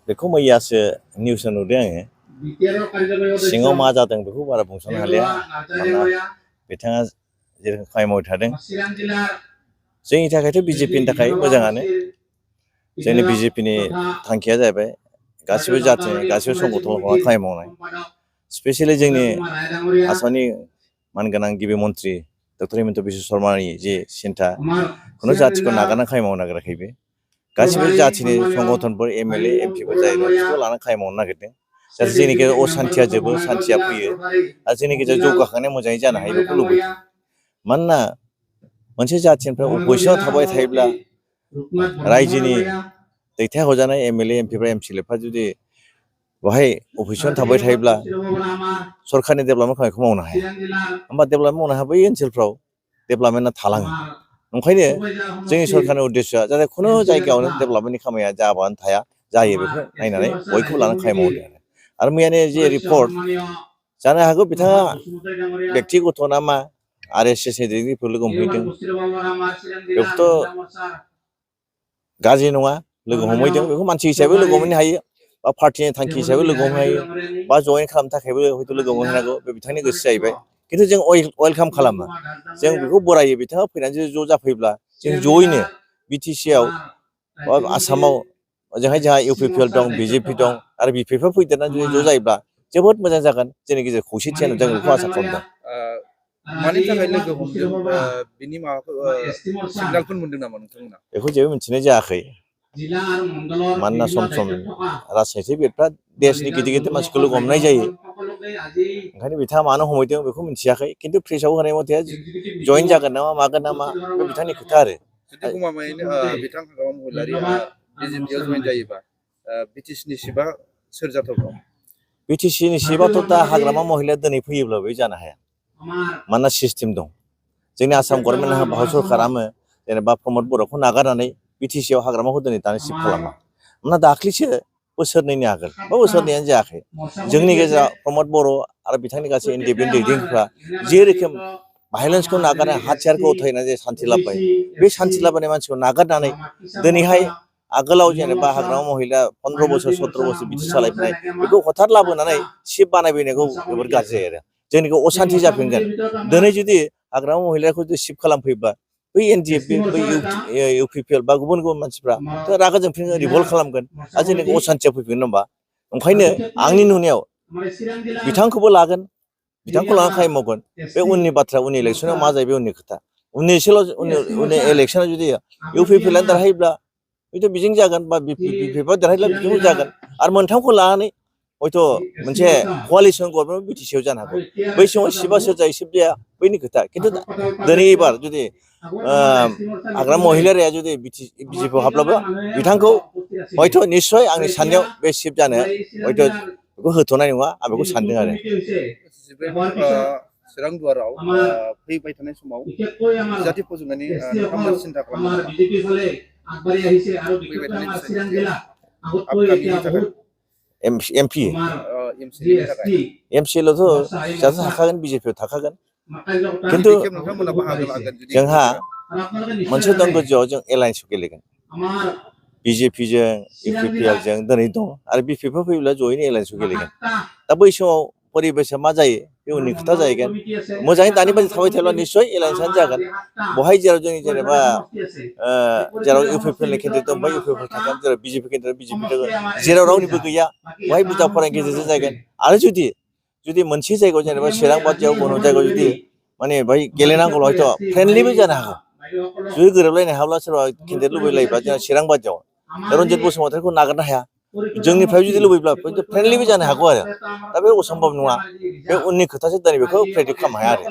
बेखौ मैयासो निउसाव नुदों आङो सिङाव मा जादों बेखौ बारा बुंस'नो हालिया मानोना बिथाङा जेरोखोम खामानि मावबाय थादों जोंनि थाखायथ' बिजेपिनि थाखाय मोजाङानो जोंनि बिजेपिनि थांखिया जाहैबाय गासिबो जाथिनि गासिबो संगठनाव खामानि मावनाय स्पेसियेलि जोंनि आसामनि मानगोनां गिबि मन्थ्रि डक्टर हिमन्त बिश्व शर्मानि जे सिन्था खुनु जाथिखौ नागारना खामानि मावनो नागिराखै बे गासिबो जाथिनि संगठनफोर एमएलए एमपिफोर जायोबा बिसोरखौ लानानै खामानि मावनो नागिरदों जाहाथे जोंनि गेजेराव असान्थिया जोबो सान्थिया फैयो आरो जोंनि गेजेराव जौगाखांनाया मोजाङै जानो हायो बेखौ लुबैदों मानोना मोनसे जाथिनिफ्राय अपोजिसनाव थाबाय थायोब्ला रायजोनि दैथायहरजानाय एमएलए एमपिफ्रा एमसिएलएफ्रा जुदि बेवहाय अपोजिसनाव थाबाय थायोब्ला सरकारनि डेभेलपमेन्ट खामानिखौ मावनो हाया होमबा डेभेलपमेन्ट मावनो हाया बै ओनसोलफ्राव डेभेलपमेन्टआ थालाङो ओंखायनो जोंनि सरकारनि उद्देश्यआ जाहाथे खुनु जायगायावनो डेभेलपमेन्टनि खामानिया जाबानो थाया जायो बेखौ नायनानै बयखौबो लानानै खामानि मावदों आरो मैयानि जे रिपर्ट जानो हागौ बिथाङा बेक्तिगत ना मा आरएसएस दैदेनगिरिफोर लोगो हमहैदों बेखौथ' गाज्रि नङा लोगो हमहैदों बेखौ मानसि हिसाबै लोगो हमहैनो हायो बा पार्टिनि थांखि हिसाबै लोगो हमहैनो हायो बा जयेन खालामनो थाखायबो हयथ' लोगो हमहैनो हागौ बे बिथांनि गोसो जाहैबाय खिन्थु जों वेलकाम खालामो जों बेखौ बरायो बिथाङा फैनानै ज' जाफैब्ला जों जयैनो बिटिसिआव बा आसामाव ओजोंहाय जोंहा इउपिपिएल दं बिजेपि दं आरो बिपिएफआ फैदेरनानै जुदि ज' जायोब्ला जोबोद मोजां जागोन जोंनि गेजेराव खौसेथिया नुजागोन बेखौ आसा खालामदों मानि थाखाय लोगो हमदों बिनि माबाफोर सिगनालफोर मोनदों नामा नोंथांमोना बेखौ जेबो मिथिनाय जायाखै मानोना सम सम राजनितिगिरिफ्रा देशनि गिदिर गिदिर मानसिखौ लोगो हमनाय जायो ओंखायनो बिथाङा मानो हमहैदों बेखौ मिथियाखै खिन्थु प्रेसआव होनाय मथे जयेन जागोन नामा मागोन नामा बे बिथांनि खोथा आरो जुदि गमामायैनो बिथां हाग्रामा महिलारिया बिजेपिआव जयेन जायोबा बिटिसिनि सिटआ सोर जाथावथाव बिटिसिनि सिटआथ' दा हाग्रामा महिलाया दिनै फैयोब्लाबो जानो हाया मानोना सिस्टेम दं जोंनि आसाम गभर्नमेन्ट भारत सरकाराबो जेनेबा प्रमद बर'खौ नागारनानै बिटिसिआव हाग्रामाखौ दिनै दानो शिफ्ट खालामा मानोना दाख्लैसो बोसोरनैनि आगोल बा बोसोरनैयानो जायाखै जोंनि गेजेराव प्रमद बर' आरो बिथांनि गासै इन्डिपेन्डेन्ट दैदेनगिरिफ्रा जे रोखोम भायलेन्सखौ नागारनानै हाथियारखौ उथायनानै जे सान्थि लाबोबाय बे सान्थि लाबोनाय मानसिखौ नागारनानै दिनैहाय आगोलाव जेनेबा हाग्रामा महिला 15 बोसोर 17 बोसोर बिटि सालायबोनाय बेखौ हथात लाबोनानै शिफ्ट बानायबोनायखौ जोबोद गाज्रि जायो आरो जोंनिखौ असान्थि जाफिनगोन दिनै जुदि हाग्रामा महिलाखौ जुदि शिफ्ट खालामफैयोबा बै एनडिएफबि बै इउपिपिएल बा गुबुन गुबुन मानसिफ्रा रागा जोंफिनगोन रिभल्ट खालामगोन आरो जोंनिखौ असान्थिया फैफिनगोन होमबा ओंखायनो आंनि नुनायाव बिथांखौबो लागोन बिथांखौ लानानै खामानि मावगोन बे उननि बाथ्रा उननि इलेक्सनाव मा जायो बे उननि खोथा उननि इलेक्सनाव जुदि इउपिपिएलआ देरहायोब्ला हयथ' बिजों जागोन बा बिपिएफआ देरहायोब्ला बिजोंबो जागोन आरो मोनथामखौ लानानै हयथ' मोनसे क'आलिसन गभर्नमेन्ट बिटिसिआव जानो हागौ बै समाव सिबा सोर जायो सिब जाया बैनि खोथा खिन्थु दिनै एबार जुदि हाग्रामा महिलारिया जुदि बिजेपिआव हाब्लाबो बिथांखौ हयथ' निस्सय आंनि साननायाव बे शिफ्ट जानो हयथ' बेखौ होथ'नाय नङा आं बेखौ सानदों आरो चिरां दुवाराव फैबाय थानाय समाव बिजाथि फसंनायनि नोंथांमोना सिन्था खालामो नामा फैबाय थानाय आपकामिंनि थाखाय एमपि एमसिएलआवथ' जाथ' थाखागोन बिजेपिआव थाखागोन खिन्थु जोंहा मोनसे दं गोजौआव जों एलायन्सखौ गेलेगोन बिजेपिजों इउपिपिएलजों दिनै दं आरो बिपिएफआ फैयोब्ला जयैनो एलायन्सखौ गेलेगोन दा बै समाव परिबेसा मा जायो बे उननि खोथा जाहैगोन मोजाङै दानि बायदि थाबाय थायोब्ला निस्सय एलायन्सआनो जागोन बहाय जेराव जोंनि जेनेबा जेराव इउपिपिएलनि केन्डिडेट दं बा इउपिपिएल थागोन जेराव बिजेपि केन्डिडेट बिजेपि थागोन जेराव रावनिबो गैया बहाय बुरजा फरायनायनि गेजेरजों जागोन आरो जुदि मोनसे जायगायाव जेनेबा चिरां बादियाव गुबुन जायगायाव जुदि माने बेहाय गेलेनांगौ हयथ' फ्रेन्डलिबो जानो हागौ जुदि गोरोबलायनो हाब्ला सोरबा केन्डिडेट लुबैलायोबा जोंहा चिरां बादियाव रन्जित बसुमतारीखौ नागारनो हाया जोंनिफ्राय जुदि लुबैब्ला फ्रेन्डलिबो जानो हागौ आरो दा बे असम्भब नङा बे उननि खोथासो दिनै बेखौ प्रेडिक्ट खालामनो हाया आरो